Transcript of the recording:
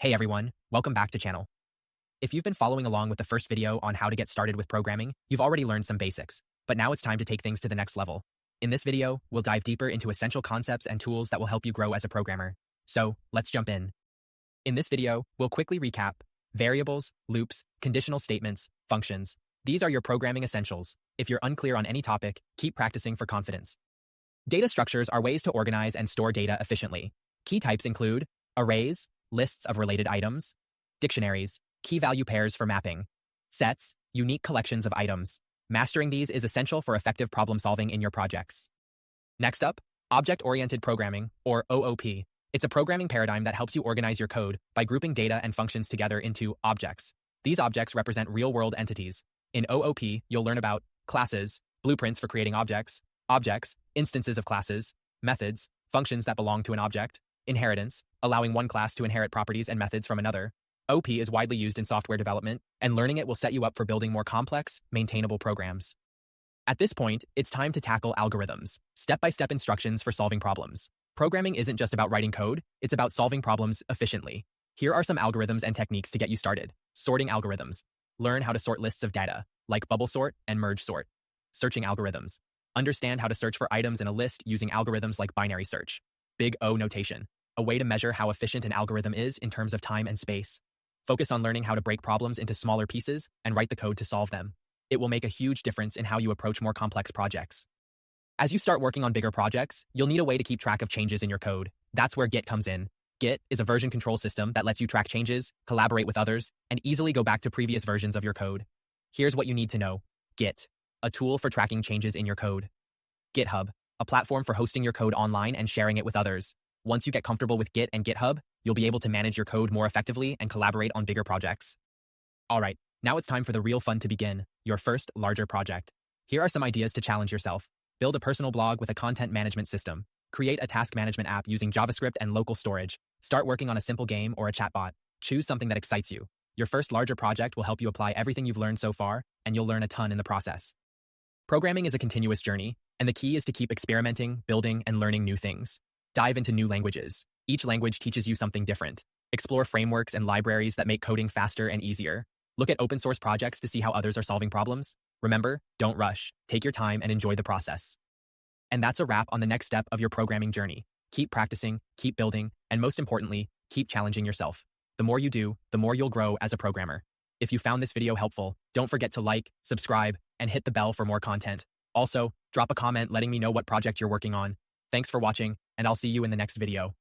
Hey everyone, welcome back to channel. If you've been following along with the first video on how to get started with programming, you've already learned some basics, but now it's time to take things to the next level. In this video, we'll dive deeper into essential concepts and tools that will help you grow as a programmer. So, let's jump in. In this video, we'll quickly recap variables, loops, conditional statements, functions. These are your programming essentials. If you're unclear on any topic, keep practicing for confidence. Data structures are ways to organize and store data efficiently. Key types include arrays, lists of related items, dictionaries, key value pairs for mapping, sets, unique collections of items. Mastering these is essential for effective problem solving in your projects. Next up, object-oriented programming, or OOP. It's a programming paradigm that helps you organize your code by grouping data and functions together into objects. These objects represent real-world entities. In OOP, you'll learn about classes, blueprints for creating objects, instances of classes, methods, functions that belong to an object, inheritance, allowing one class to inherit properties and methods from another. OOP is widely used in software development, and learning it will set you up for building more complex, maintainable programs. At this point, it's time to tackle algorithms, step-by-step instructions for solving problems. Programming isn't just about writing code, it's about solving problems efficiently. Here are some algorithms and techniques to get you started. Sorting algorithms. Learn how to sort lists of data, like bubble sort and merge sort. Searching algorithms. Understand how to search for items in a list using algorithms like binary search. Big O notation. A way to measure how efficient an algorithm is in terms of time and space. Focus on learning how to break problems into smaller pieces and write the code to solve them. It will make a huge difference in how you approach more complex projects. As you start working on bigger projects, you'll need a way to keep track of changes in your code. That's where Git comes in. Git is a version control system that lets you track changes, collaborate with others, and easily go back to previous versions of your code. Here's what you need to know. Git, a tool for tracking changes in your code. GitHub, a platform for hosting your code online and sharing it with others. Once you get comfortable with Git and GitHub, you'll be able to manage your code more effectively and collaborate on bigger projects. Alright, now it's time for the real fun to begin, your first larger project. Here are some ideas to challenge yourself. Build a personal blog with a content management system. Create a task management app using JavaScript and local storage. Start working on a simple game or a chatbot. Choose something that excites you. Your first larger project will help you apply everything you've learned so far, and you'll learn a ton in the process. Programming is a continuous journey, and the key is to keep experimenting, building, and learning new things. Dive into new languages. Each language teaches you something different. Explore frameworks and libraries that make coding faster and easier. Look at open source projects to see how others are solving problems. Remember, don't rush. Take your time and enjoy the process. And that's a wrap on the next step of your programming journey. Keep practicing, keep building, and most importantly, keep challenging yourself. The more you do, the more you'll grow as a programmer. If you found this video helpful, don't forget to like, subscribe, and hit the bell for more content. Also, drop a comment letting me know what project you're working on. Thanks for watching, and I'll see you in the next video.